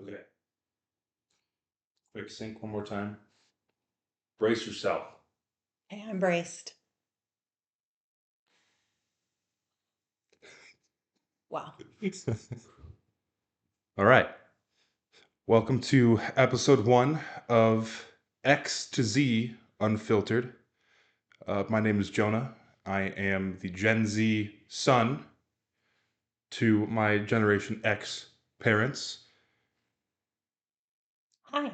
Okay. Quick sync one more time. Brace yourself. Okay, I'm braced. Wow. All right. Welcome to episode 1 of X to Z Unfiltered. My name is Jonah. I am the Gen Z son to my Generation X parents. Hi,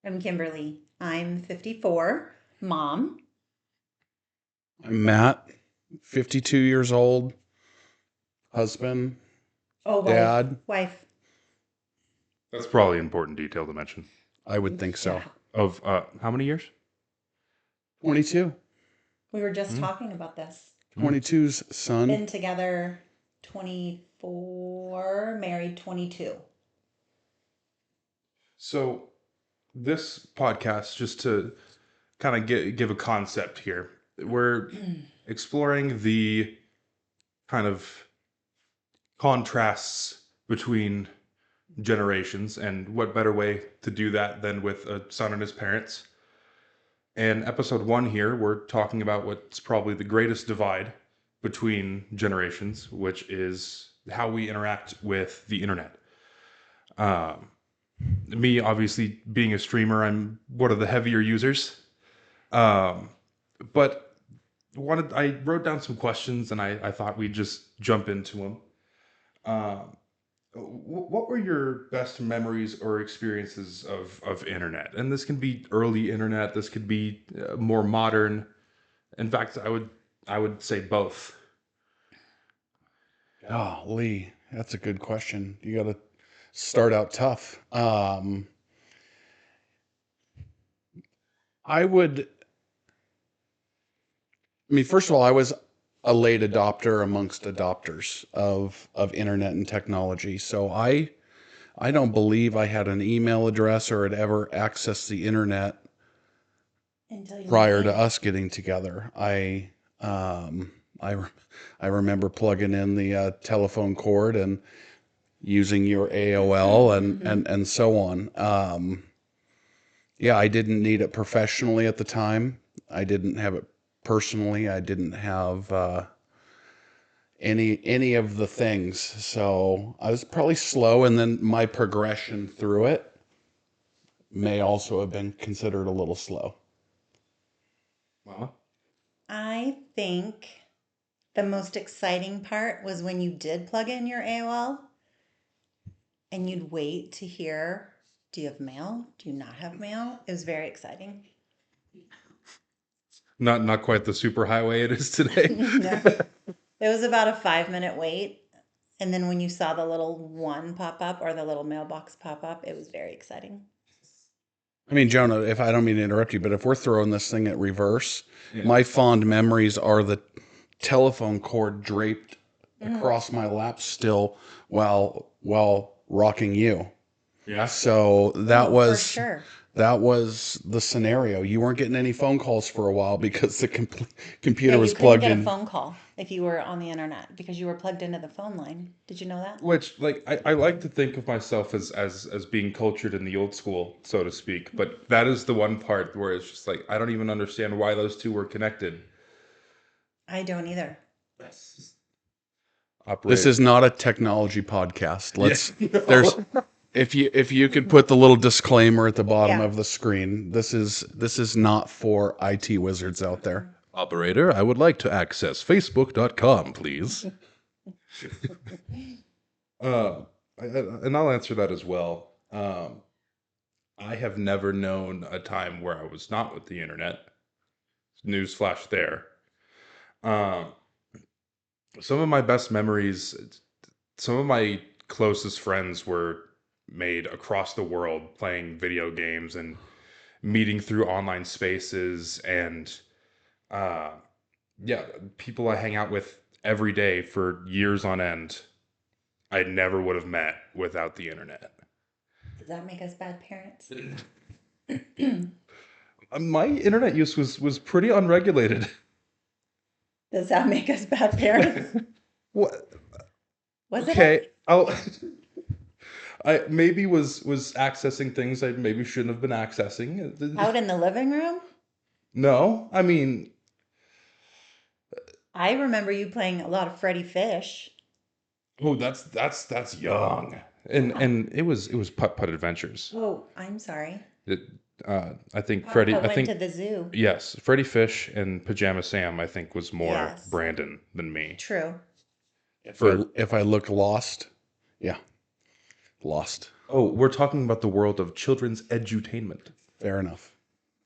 I'm Kimberly. I'm 54, mom. I'm Matt, 52 years old, husband, Oh, dad. wife. That's probably an important detail to mention. I would think so. Yeah. Of how many years? 22. We were just talking about this. 22's son. Been together 24, married 22. So, this podcast, just to kind of give a concept here, we're exploring the kind of contrasts between generations, and what better way to do that than with a son and his parents. And episode 1 here, we're talking about what's probably the greatest divide between generations, which is how we interact with the internet. Me, obviously, being a streamer, I'm one of the heavier users. But I wrote down some questions, and I thought we'd just jump into them. What were your best memories or experiences of internet? And this can be early internet. This could be more modern. In fact, I would say both. Oh, Lee, that's a good question. You got to start out tough. First of all, I was a late adopter amongst adopters of internet and technology. So I don't believe I had an email address or had ever accessed the internet prior to us getting together. I remember plugging in the telephone cord and using your AOL and so on. Yeah, I didn't need it professionally at the time. I didn't have it personally. I didn't have any of the things. So I was probably slow, and then my progression through it may also have been considered a little slow. Well, I think the most exciting part was when you did plug in your AOL and you'd wait to hear, do you have mail? Do you not have mail? It was very exciting. not quite the super highway it is today. No. It was about a 5-minute wait. And then when you saw the little one pop up or the little mailbox pop up, it was very exciting. I mean, Jonah, if I don't mean to interrupt you, but if we're throwing this thing at reverse, Yeah. my fond memories are the telephone cord draped across my lap still while rocking you. Yeah. So Oh, for sure. that was the scenario. You weren't getting any phone calls for a while because the computer was you couldn't plugged get in. a phone call if you were on the internet because you were plugged into the phone line. Did you know that? Which, like, I like to think of myself as being cultured in the old school, so to speak. But that is the one part where it's just like, I don't even understand why those two were connected. I don't either. This is not a technology podcast. Let's Yeah. there's if you could put the little disclaimer at the bottom Yeah. of the screen. This is not for IT wizards out there. Operator, I would like to access facebook.com, please. And I'll answer that as well. I have never known a time where I was not with the internet. Newsflash there. Some of my best memories, some of my closest friends were made across the world playing video games and meeting through online spaces, and uh, yeah, people I hang out with every day for years on end, I never would have met without the internet. Does that make us bad parents? My internet use was pretty unregulated. Does that make us bad parents? What? Was Okay, it? I'll I maybe was accessing things I maybe shouldn't have been accessing. Out in the living room? No, I mean, I remember you playing a lot of Freddy Fish. oh, that's young, and it was Putt Putt Adventures. Oh, I'm sorry. It, I think Putt Freddie. Putt I went think to the zoo. yes, Freddie Fish and Pajama Sam. I think was more Yes, Brandon than me. true. For If I look lost, yeah, lost. oh, we're talking about the world of children's edutainment. Fair enough.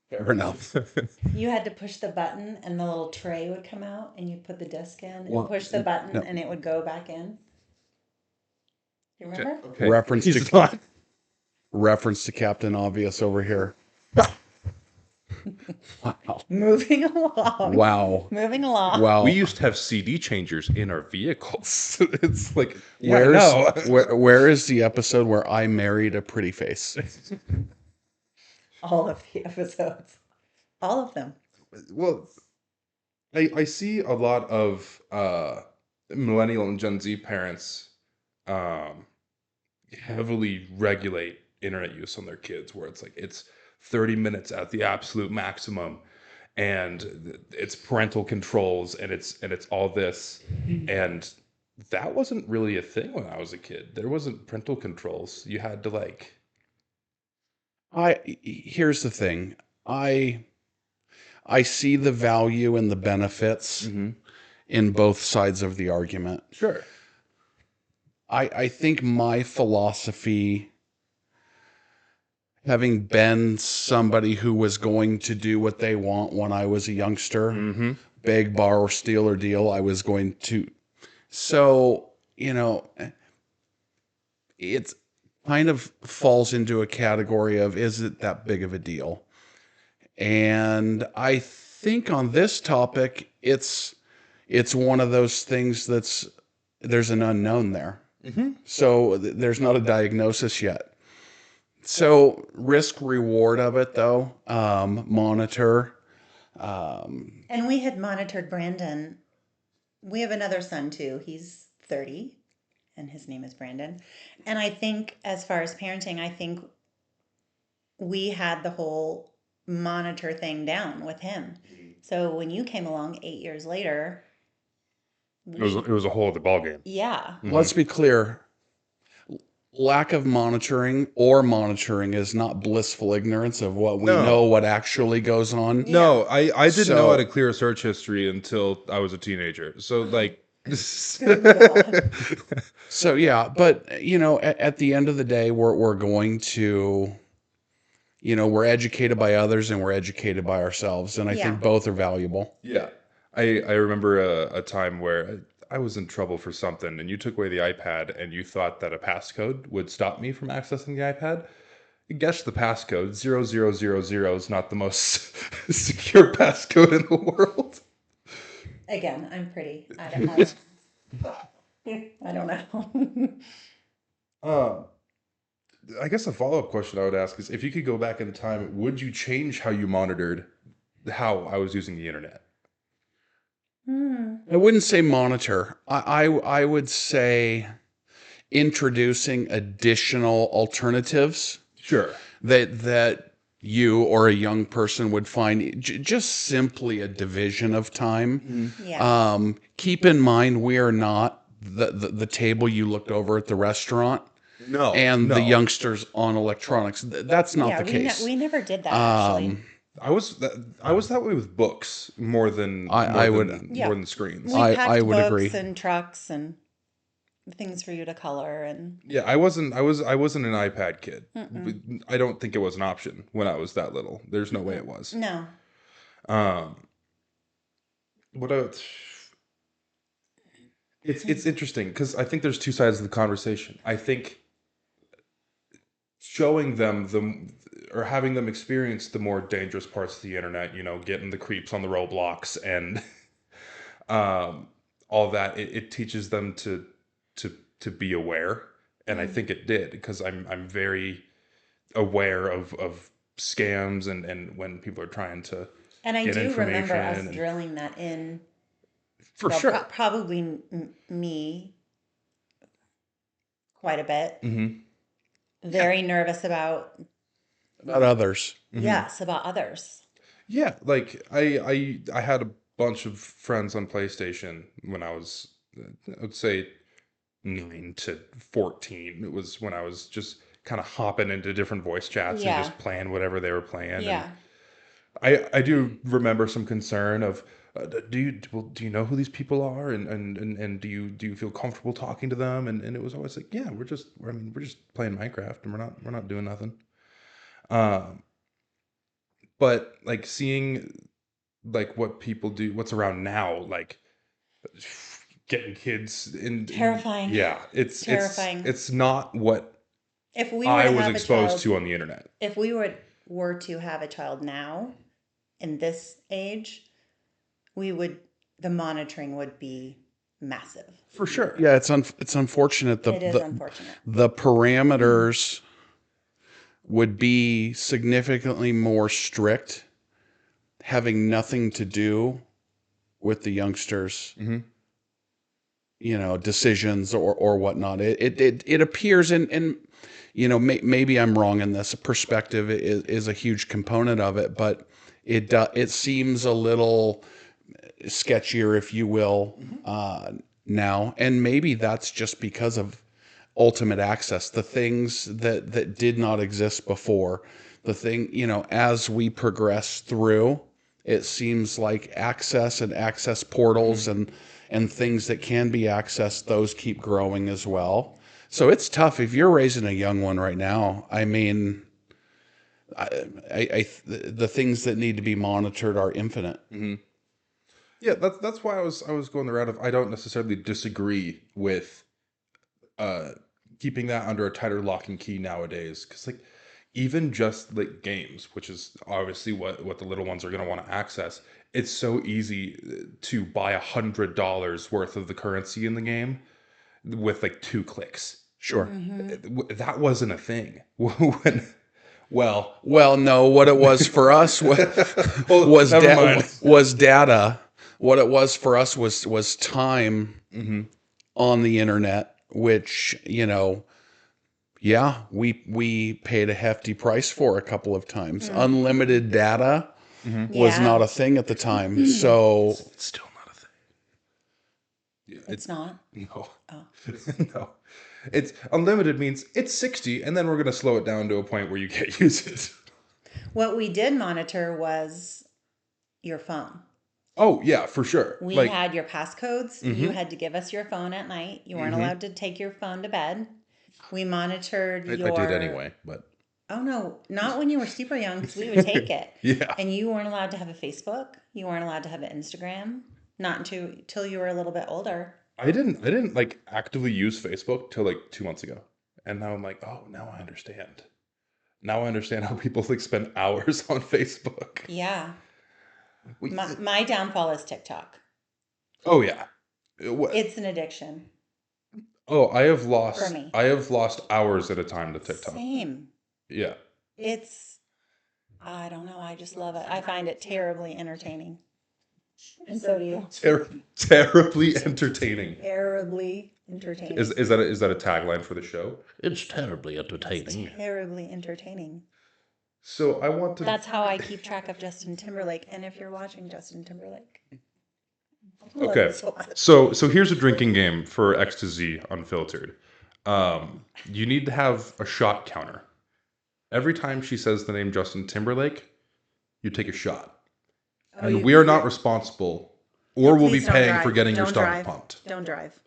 Fair enough. You had to push the button and the little tray would come out and you'd put the disc in and Well, push the button no. and it would go back in. You remember? Okay. Reference He's to not. reference to Captain Obvious over here. Wow. Moving along. Wow. Moving along. Wow. We used to have CD changers in our vehicles. It's like, Where's no. where is the episode where I married a pretty face? All of the episodes. All of them. Well, I see a lot of millennial and Gen Z parents um, heavily regulate internet use on their kids, where it's like it's 30 minutes at the absolute maximum, and it's parental controls, and it's all this, and that wasn't really a thing when I was a kid. There wasn't parental controls. You had to like, Here's the thing. I see the value and the benefits in both sides of the argument. sure, I think my philosophy, having been somebody who was going to do what they want when I was a youngster, beg, borrow, steal, or deal, I was going to. So, it's kind of falls into a category of, is it that big of a deal? And I think on this topic, it's one of those things there's an unknown there. So there's not a diagnosis yet. So risk reward of it though, monitor. And we had monitored Brandon. We have another son too. He's 30 and his name is Brandon. And I think as far as parenting, I think we had the whole monitor thing down with him. So when you came along 8 years later, it was a whole other ballgame. yeah. Let's be clear. Lack of monitoring or monitoring is not blissful ignorance of what we know what actually goes on. No, I didn't know So- how to clear a search history until I was a teenager. So like, So yeah, but at the end of the day, we're going to, we're educated by others and we're educated by ourselves, and I Yeah. think both are valuable. yeah, I remember a time where I was in trouble for something, and you took away the iPad, and you thought that a passcode would stop me from accessing the iPad. Guess the passcode 0000 is not the most secure passcode in the world. Again, I'm pretty. I don't know. I guess a follow-up question I would ask is, if you could go back in time, would you change how you monitored how I was using the internet? I wouldn't say monitor. I would say introducing additional alternatives Sure. that you or a young person would find just simply a division of time. Yeah. Keep in mind, we are not the table you looked over at the restaurant No. and no. the youngsters on electronics. That's not Yeah, the case. we never did that actually. I was that way with books more than I more would- than, Yeah. more than screens. We packed I would books agree. and trucks and things for you to color and Yeah, I wasn't an iPad kid. I don't think it was an option when I was that little. There's no way it was. no. What else? It's interesting because I think there's two sides of the conversation. I think showing them or having them experience the more dangerous parts of the internet, getting the creeps on the Roblox and all that, it teaches them to be aware, and I think it did, because I'm very aware of scams and when people are trying to And I get do remember us information and- drilling that in. for well, sure. Probably me quite a bit. Mm-hmm. very nervous about, others. yes, about others. Yeah, like I had a bunch of friends on PlayStation when I was, I would say 9 to 14. It was when I was just kind of hopping into different voice chats and Yeah. just playing whatever they were playing. And Yeah. I do remember some concern of, do you know who these people are, and do you feel comfortable talking to them? And it was always like, yeah, I mean, we're just playing Minecraft and we're not doing nothing. Um, but like seeing like what people do, what's around now, like getting kids Terrifying. yeah, Terrifying. it's not what If we were I to was have a exposed child, to on the internet. if we were to have a child now in this age, the monitoring would be massive. For sure. Yeah, it's unfortunate. It is unfortunate. The parameters would be significantly more strict, having nothing to do with the youngsters, decisions or whatnot. It appears in maybe I'm wrong in this. Perspective is a huge component of it, but it seems a little sketchier, if you will, now, and maybe that's just because of ultimate access, the things that did not exist before. The thing, as we progress through, it seems like access and access portals and things that can be accessed, those keep growing as well. So it's tough if you're raising a young one right now. I mean, the things that need to be monitored are infinite. Yeah, that's why I was going the route of, I don't necessarily disagree with keeping that under a tighter lock and key nowadays, because like even just like games, which is obviously what the little ones are going to want to access, it's so easy to buy $100 worth of the currency in the game with like 2 clicks. Sure. That wasn't a thing when, well, Well, no, what it was for us well, was never mind. was data. What it was for us was time on the internet, which, yeah, we paid a hefty price for a couple of times. Unlimited data was Yeah. not a thing at the time. So It's still not a thing. Yeah, It's not. no. Oh. No. It's unlimited means it's 60, and then we're going to slow it down to a point where you can't use it. What we did monitor was your phone. Oh, yeah, for sure. We Like, had your passcodes. You had to give us your phone at night. You weren't allowed to take your phone to bed. We monitored I your. did anyway, but Oh no, not when you were super young, because we would take it. yeah. And you weren't allowed to have a Facebook. You weren't allowed to have an Instagram. Not until you were a little bit older. I didn't like actively use Facebook till like 2 months ago. And now I'm like, oh, now I understand. Now I understand how people like spend hours on Facebook. Yeah. We- My downfall is TikTok. oh yeah. It's an addiction. Oh, I have For me. lost hours at a time to TikTok. Same. Yeah. I don't know. I just love it. I find it terribly entertaining. And so do you. Terribly entertaining. Terribly entertaining. Is that a tagline for the show? It's terribly entertaining. Terribly entertaining. So I want to. That's how I keep track of Justin Timberlake. And if you're watching Justin Timberlake. Okay. So here's a drinking game for X to Z Unfiltered. You need to have a shot counter. Every time she says the name Justin Timberlake, you take a shot. And we are not responsible, or we'll be Please don't paying drive. for getting your Don't stomach drive. pumped. Don't drive.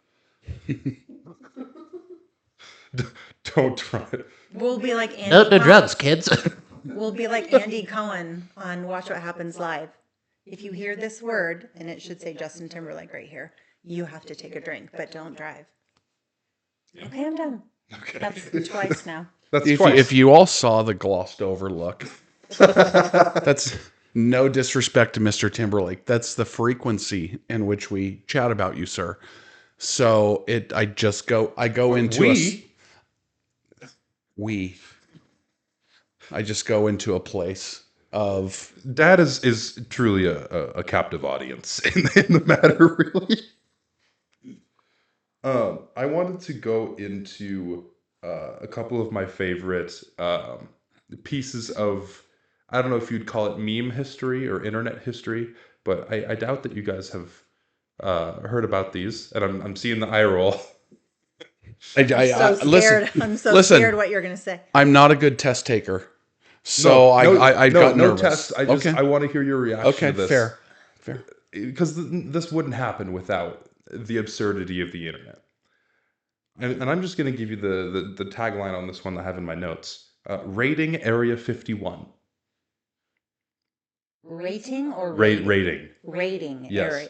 Don't try it. We'll be like Andy No, no Cohen. drugs, kids. We'll be like Andy Cohen on Watch What Happens Live. If you hear this word, and it should say Justin Timberlake right here, you have to take a drink, but don't drive. Okay, I'm done. Okay. That's twice now. That's if twice. you all saw the glossed over look, that's no disrespect to Mr. Timberlake. That's the frequency in which we chat about you, sir. So I go into I just go into a place of Dad is truly a captive audience in the matter, really. I wanted to go into a couple of my favorite pieces of, I don't know if you'd call it meme history or internet history, but I doubt that you guys have heard about these, and I'm seeing the eye roll. I'm so listen, scared. I'm so listen. scared what you're going to say. I'm not a good test taker, No, so no, I no, got no nervous. test. I just Okay, I want to hear your reaction okay, to this fair. because this wouldn't happen without the absurdity of the internet. And I'm just going to give you the tagline on this one that I have in my notes. Rating Area 51. Rating or rating? Rating. Rating Yes. area.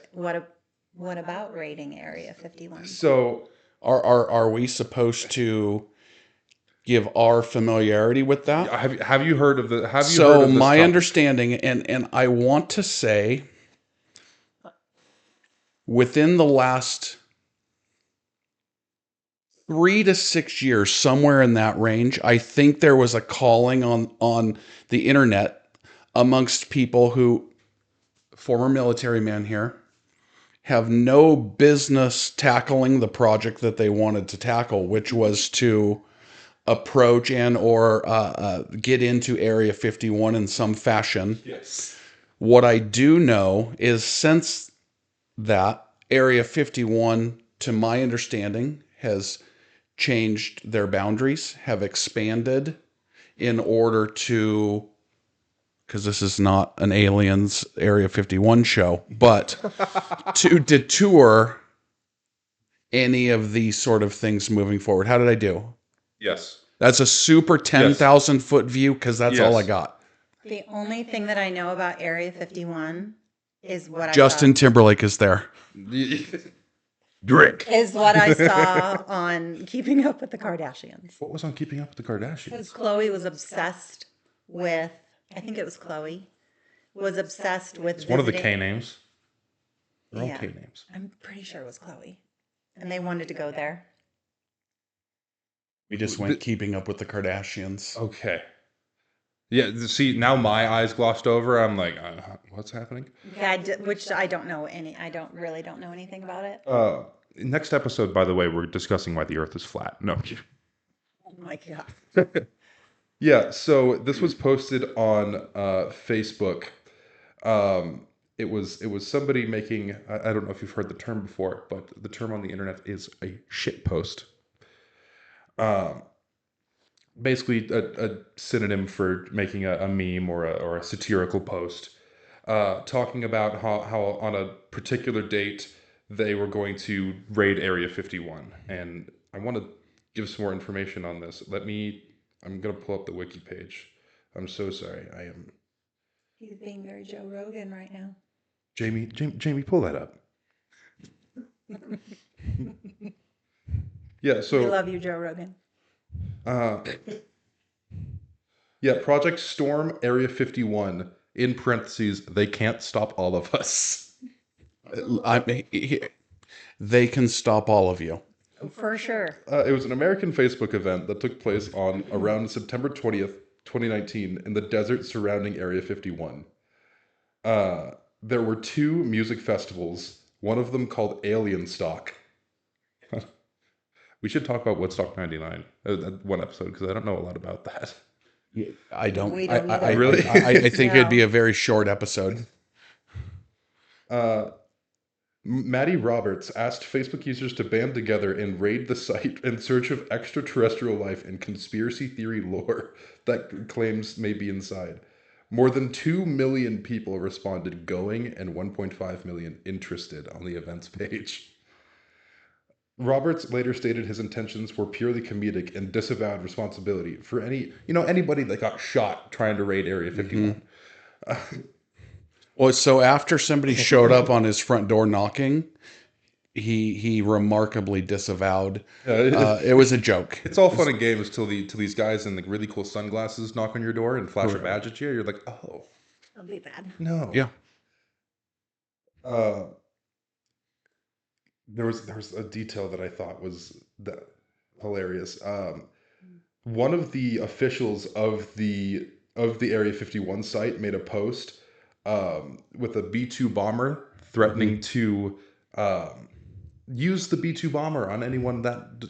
What about rating Area 51? So, Are we supposed to give our familiarity with that? have you heard of the? Have you So heard of this my topic? understanding, and I want to say, within the last 3 to 6 years, somewhere in that range, I think there was a calling on the internet amongst people who, former military men here, have no business tackling the project that they wanted to tackle, which was to approach and or get into Area 51 in some fashion. Yes. What I do know is since that, Area 51, to my understanding, has changed their boundaries, have expanded in order to, because this is not an Aliens Area 51 show, but to detour any of these sort of things moving forward. How did I do? Yes. That's a super 10,000 foot view because that's all I Yes. got. The only thing that I know about Area 51 is what Justin Timberlake is there. Drink. is what I saw on Keeping Up with the Kardashians. What was on Keeping Up with the Kardashians? Because Chloe was obsessed with, I think it was Chloe, was obsessed with It's one of the K visiting- names. They're all Yeah. K names. I'm pretty sure it was Chloe. And they wanted to go there. We just went Keeping Up with the Kardashians. Okay. Yeah. See, now my eyes glossed over. I'm like, what's happening? Yeah, which I don't know any. I really don't know anything about it. Next episode, by the way, we're discussing why the Earth is flat. No. Oh my god. Yeah. So this was posted on Facebook. It was somebody making. I don't know if you've heard the term before, but the term on the internet is a shit post. Basically a synonym for making a meme or a satirical post, talking about how on a particular date they were going to raid Area 51. And I want to give some more information on this. I'm going to pull up the wiki page. I'm so sorry. I am. He's being very Joe Rogan right now. Jamie, pull that up. Yeah, so We love you, Joe Rogan. Yeah, Project Storm Area 51, in parentheses, they can't stop all of us. They can stop all of you. For sure. It was an American Facebook event that took place on around September 20th, 2019, in the desert surrounding Area 51. There were 2 music festivals, one of them called Alien Stock. We should talk about Woodstock 99, one episode, because I don't know a lot about that. I don't. We don't I either. Really? I think No. it'd be a very short episode. Maddie Roberts asked Facebook users to band together and raid the site in search of extraterrestrial life and conspiracy theory lore that claims may be inside. More than 2 million people responded going and 1.5 million interested on the events page. Roberts later stated his intentions were purely comedic and disavowed responsibility for anybody that got shot trying to raid Area 51. Well, so after somebody showed up on his front door knocking, he remarkably disavowed. It was a joke. It's all fun and games till these guys in the really cool sunglasses knock on your door and flash a badge at you. You're like, oh, That'll be bad. no. Yeah. There was a detail that I thought was hilarious. One of the officials of the Area 51 site made a post with a B-2 bomber threatening to use the B-2 bomber on anyone that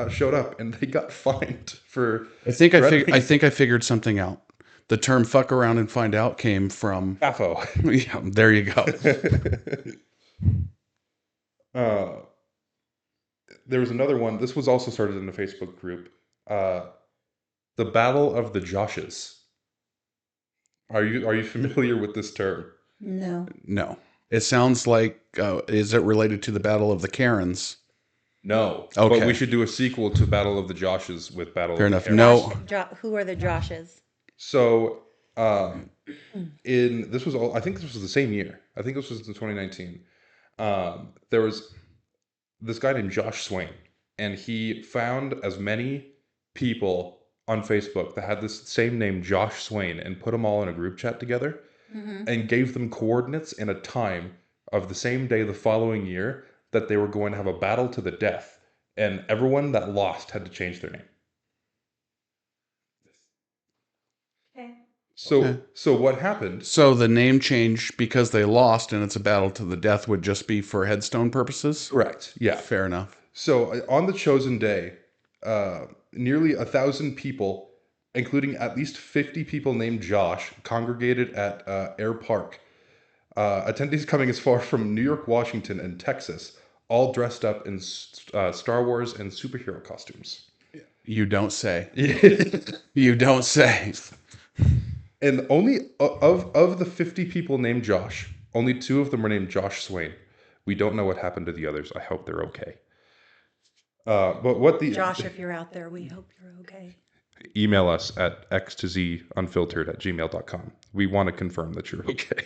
showed up, and they got fined for. I think threatening I think I figured something out. The term "fuck around and find out" came from. FAFO. Yeah, there you go. There was another one. This was also started in a Facebook group. The Battle of the Joshes. Are you familiar with this term? No. No, it sounds like. Is it related to the Battle of the Karens? No. Okay. But we should do a sequel to Battle of the Joshes with Battle Fair of the enough. Karens. No. Who are the Joshes? So, this was all. I think this was the same year. I think this was in 2019. There was this guy named Josh Swain, and he found as many people on Facebook that had this same name, Josh Swain, and put them all in a group chat together, and gave them coordinates and a time of the same day the following year that they were going to have a battle to the death, and everyone that lost had to change their name. Okay. So what happened? So the name change because they lost and it's a battle to the death would just be for headstone purposes? Correct. Yeah. Fair enough. So on the chosen day, nearly 1,000 people, including at least 50 people named Josh, congregated at Air Park. Attendees coming as far from New York, Washington, and Texas, all dressed up in Star Wars and superhero costumes. You don't say. You don't say. And only of the 50 people named Josh, only 2 of them were named Josh Swain. We don't know what happened to the others. I hope they're okay. But what the Josh, if you're out there, we hope you're okay. email us at x2zunfiltered@gmail.com. We want to confirm that you're okay.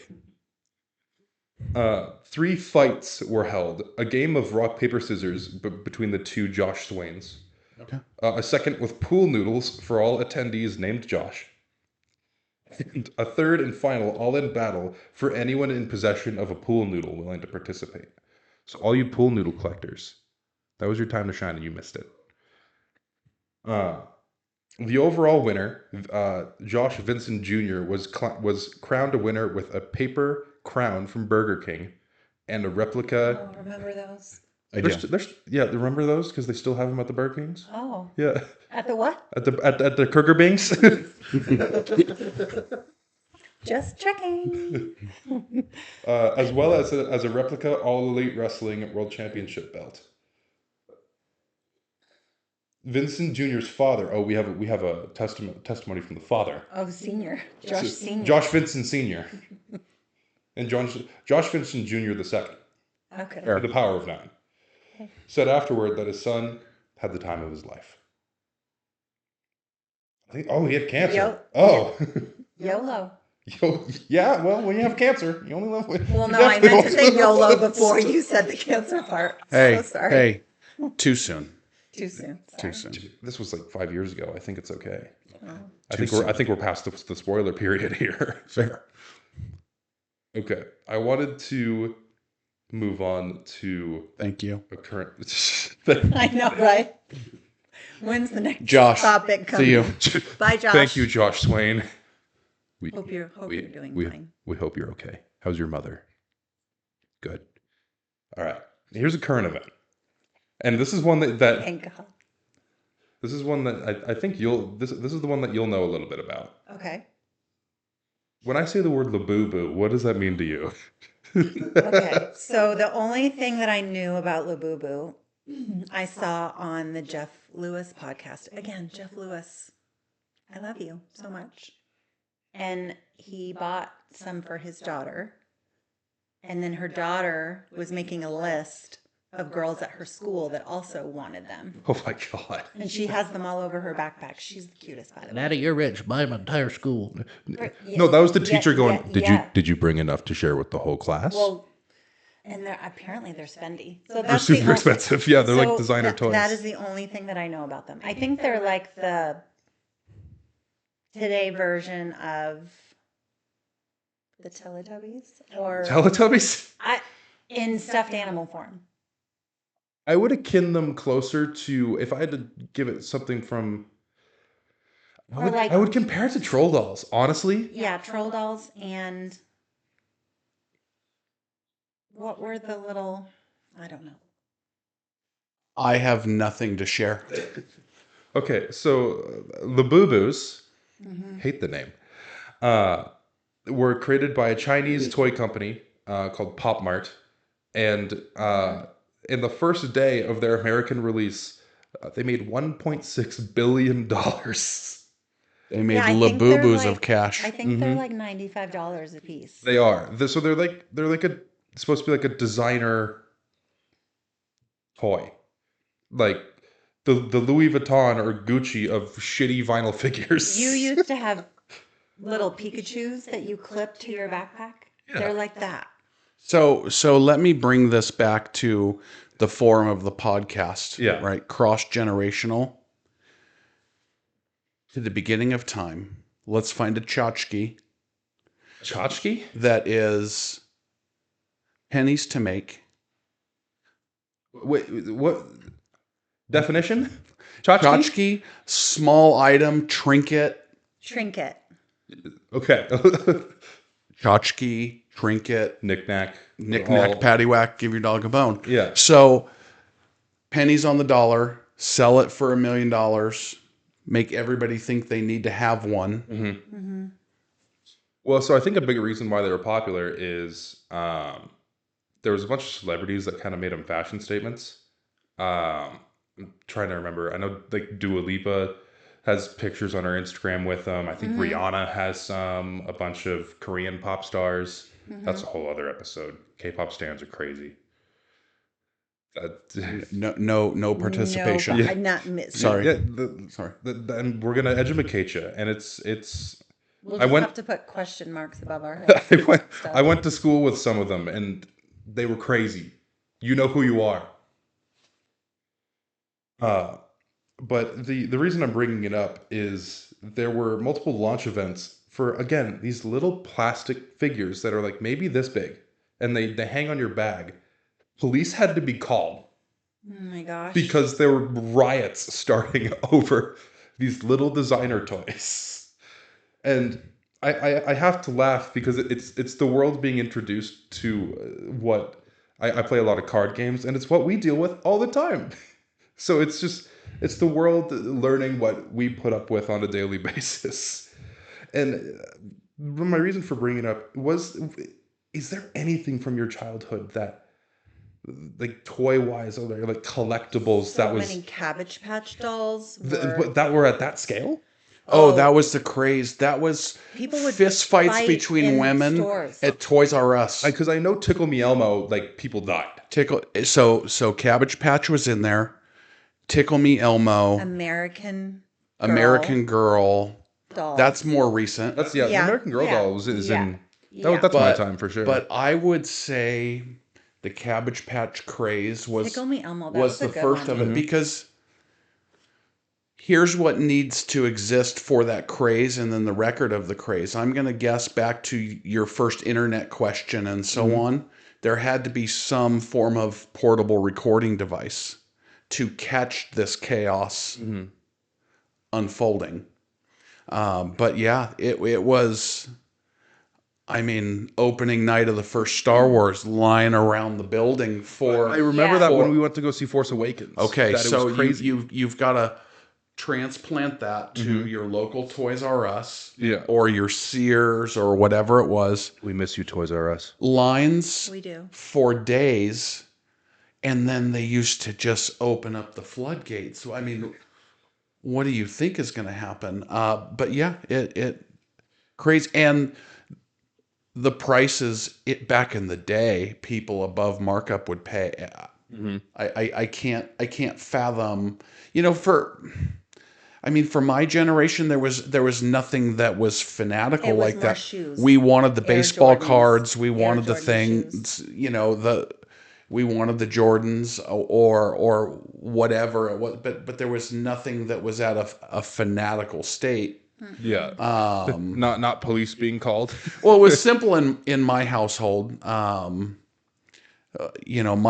3 fights were held. A game of rock, paper, scissors between the 2 Josh Swains. Okay. A second with pool noodles for all attendees named Josh. And a third and final all-in battle for anyone in possession of a pool noodle willing to participate. So all you pool noodle collectors, that was your time to shine and you missed it. The overall winner, Josh Vincent Jr., was crowned a winner with a paper crown from Burger King and a replica. Oh, remember those? I do. Yeah, remember those because they still have them at the Burger Kings. Oh. Yeah, At the what? at the Kurger Bings. Just checking. As well as a replica All Elite Wrestling World Championship belt. Vincent Jr.'s father. Oh, we have a testimony from the father. Oh, senior. Josh Senior. Josh Vincent Sr. and Josh Vincent Jr. the second. Okay. Fair. The Power of 9. Said afterward that his son had the time of his life. He had cancer. Yep. Oh. YOLO. Yeah, well, when you have cancer, you only live with. Well, no, I meant to say YOLO before you said the cancer part. Hey, So sorry. hey, too soon. Too soon. Too Sorry. soon. This was like 5 years ago. I think it's okay. Oh. I think we're past the spoiler period here. Fair. Okay, I wanted to move on to Thank you. a current. I know, right? When's the next Josh, topic coming? see you. Bye, Josh. Thank you, Josh Swain. We Hope you're doing we, fine. we hope you're okay. How's your mother? Good. All right. Here's a current event, and this is one that Thank God. this is one that I think this is the one that you'll know a little bit about. Okay. When I say the word Labubus, what does that mean to you? Okay. So the only thing that I knew about Labubu, I saw on the Jeff Lewis podcast. Again, Jeff Lewis, I love you so much. And he bought some for his daughter. And then her daughter was making a list of girls at her school that also wanted them. Oh my God. And she has them all over her backpack. She's the cutest, by the way. Daddy, you're rich. Buy my entire school. No, that was the teacher going. Yeah. Did you bring enough to share with the whole class? Well, and apparently they're spendy. So they're that's super expensive. Yeah, they're like designer toys. That is the only thing that I know about them. I think they're like the today version of the Teletubbies, or Teletubbies. in stuffed animal form. I would akin them closer to, if I had to give it something from. I would compare it to Troll Dolls, honestly. Yeah, troll dolls, and what were the little? I don't know. I have nothing to share. Okay, so Labubus, hate the name, uh, were created by a Chinese toy company called Pop Mart, and in the first day of their American release, they made $1.6 billion. They made Yeah, I think they're Labubus of like cash. I think they're like $95 a piece. They are. So they're like a supposed to be like a designer toy, like the Louis Vuitton or Gucci of shitty vinyl figures. You used to have little Pikachus that you clip to your backpack. They're like that. So let me bring this back to the forum of the podcast. Yeah. Right. Cross-generational. To the beginning of time. Let's find a tchotchke Tchotchke? that is pennies to make. Wait, what definition? Tchotchke? Tchotchke, small item, trinket. Trinket. Okay. Tchotchke, trinket, Knick-knack. knick-knack, all- paddywhack, give your dog a bone. Yeah. So pennies on the dollar, sell it for $1 million, make everybody think they need to have one. Well, so I think a big reason why they were popular is there was a bunch of celebrities that kind of made them fashion statements. I'm trying to remember. I know like Dua Lipa has pictures on her Instagram with them. I think Rihanna has some. A bunch of Korean pop stars. That's a whole other episode. K-pop stans are crazy. No participation. No, I'm not missing. Sorry. Yeah, Sorry. and we're gonna educate you, and it's. We'll I just went- have to put question marks above our heads. I went to school with some of them, and they were crazy. You know who you are. But the reason I'm bringing it up is there were multiple launch events for, again, these little plastic figures that are like maybe this big, and they hang on your bag. Police had to be called Oh my gosh. because there were riots starting over these little designer toys. And I have to laugh because it's the world being introduced to what I play a lot of card games, and it's what we deal with all the time. So it's the world learning what we put up with on a daily basis. And my reason for bringing it up was, is there anything from your childhood that, like toy wise, or like collectibles so that was many Cabbage Patch dolls. that were at that scale? Oh, that was the craze. That was People would fist fights fight between in women stores. at Toys R Us. Because I know Tickle Me Elmo, like people died. So Cabbage Patch was in there. Tickle Me Elmo, American Girl. doll. That's more recent. That's Yeah, the American Girl yeah, doll is yeah, in. yeah. That's my time for sure. But I would say the Cabbage Patch craze was Tickle Me Elmo. That was was a the good first one. of it, because here's what needs to exist for that craze and then the record of the craze. I'm going to guess back to your first internet question and so on. There had to be some form of portable recording device to catch this chaos unfolding. But yeah, it was, I mean, opening night of the first Star Wars, lying around the building for. I remember Yeah. that when we went to go see Force Awakens. Okay, that it so was crazy. you've got to transplant that to your local Toys R Us, Yeah. or your Sears or whatever it was. We miss you, Toys R Us. Lines We do. for days, and then they used to just open up the floodgates. So I mean, what do you think is going to happen? But yeah, it crazy. And the prices back in the day, people above markup would pay. I can't fathom. For my generation, there was nothing that was fanatical It was like more that. shoes. We wanted the Air baseball Jordans. cards. We Air wanted the Jordan things. We wanted the Jordans or whatever it was. But there was nothing that was at a fanatical state. Yeah. Not police being called. Well, it was simple in my household. My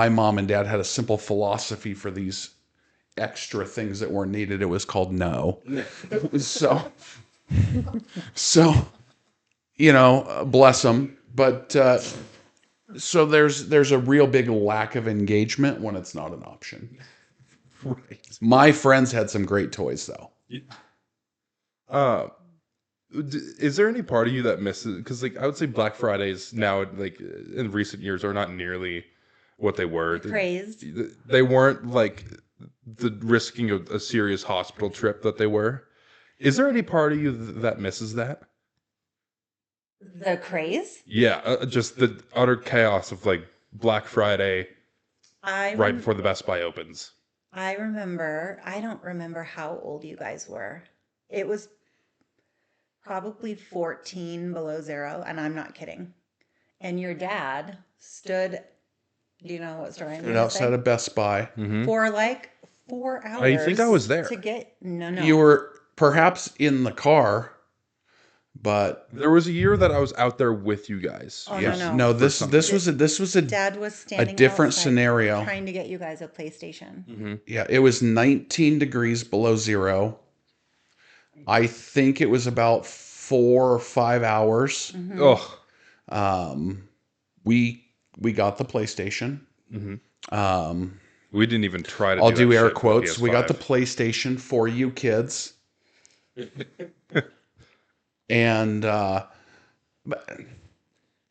mom and dad had a simple philosophy for these extra things that weren't needed. It was called no. So, bless them. But so there's a real big lack of engagement when it's not an option. Right. My friends had some great toys though. Uh, is there any part of you that misses? Because like I would say Black Fridays now, like in recent years, are not nearly what they were. Crazed. They weren't like the risking a serious hospital trip that they were. Is there any part of you that misses that? The craze? Yeah, just the utter chaos of like Black Friday I right before the Best Buy opens. I remember, I don't remember how old you guys were. It was probably 14 below zero, and I'm not kidding. And your dad stood, do you know what story I'm Stood going to outside say? of Best Buy. For like 4 hours. I think I was there. To get, no. You were perhaps in the car, but There was a year that I was out there with you guys. Oh, yes, no. no. This something. this was a Dad was standing different outside scenario. trying to get you guys a PlayStation. Yeah, it was 19 degrees below zero. I think it was about 4 or 5 hours. Oh, We got the PlayStation. we didn't even try to. I'll do do that air shit for quotes. We got the PS5. PlayStation for you kids. And but,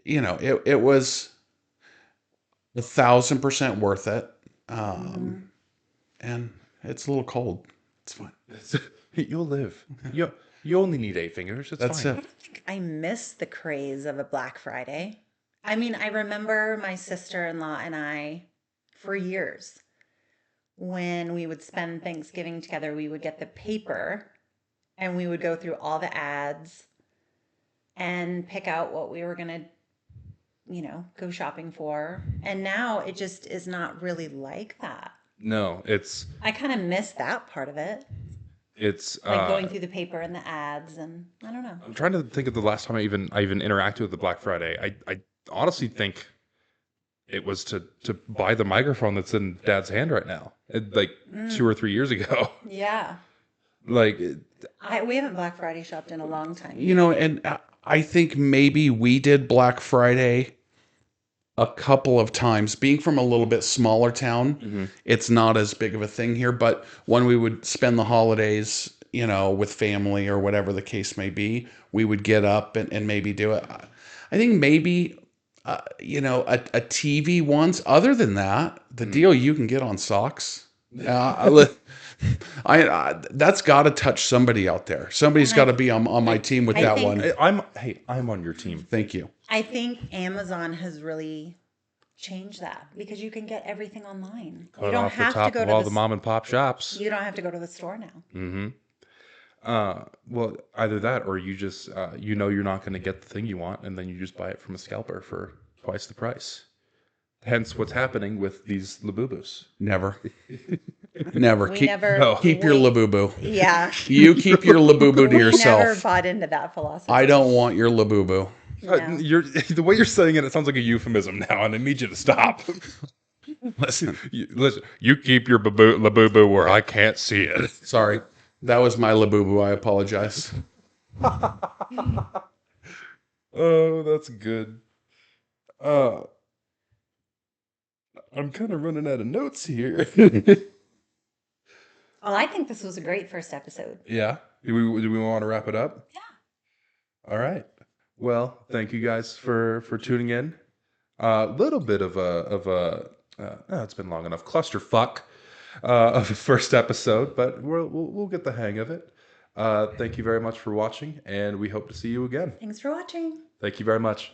you know, it was 1,000% worth it. And it's a little cold. It's fine. You'll live. You only need 8 fingers. It's That's fine. it. I miss the craze of a Black Friday. I mean, I remember my sister-in-law and I, for years, when we would spend Thanksgiving together, we would get the paper and we would go through all the ads and pick out what we were going to, go shopping for. And now it just is not really like that. No, it's I kind of miss that part of it. it's. Like going through the paper and the ads, and I don't know. I'm trying to think of the last time I even interacted with the Black Friday. I honestly think it was to buy the microphone that's in Dad's hand right now. Like 2 or 3 years ago. Yeah. Like We haven't Black Friday shopped in a long time. You know, and I think maybe we did Black Friday a couple of times. Being from a little bit smaller town, it's not as big of a thing here. But when we would spend the holidays, with family or whatever the case may be, we would get up and maybe do it. I think maybe, a TV once. Other than that, the deal you can get on socks. That's got to touch somebody out there. Somebody's got to be on my team with I that think- one. I'm on your team. Thank you. I think Amazon has really changed that because you can get everything online. Cut off the top of all the mom and pop shops. You don't have to go to the store now. Well, either that or you just you're not going to get the thing you want, and then you just buy it from a scalper for twice the price. Hence, what's happening with these Labubus. Never. Never. We never. no. Keep your Labubu. Yeah. You keep your Labubu to We never yourself. bought into that philosophy. I don't want your Labubu. No. You're the way you're saying it. It sounds like a euphemism now, and I need you to stop. Listen. You keep your Labubu where I can't see it. Sorry. That was my Labubu. I apologize. Oh, that's good. I'm kind of running out of notes here. Well, I think this was a great first episode. Yeah. Do we want to wrap it up? Yeah. All right. Well, thank you guys for tuning in. A little bit of a it's been long enough clusterfuck of a first episode, but we'll get the hang of it. Thank you very much for watching, and we hope to see you again. Thanks for watching. Thank you very much.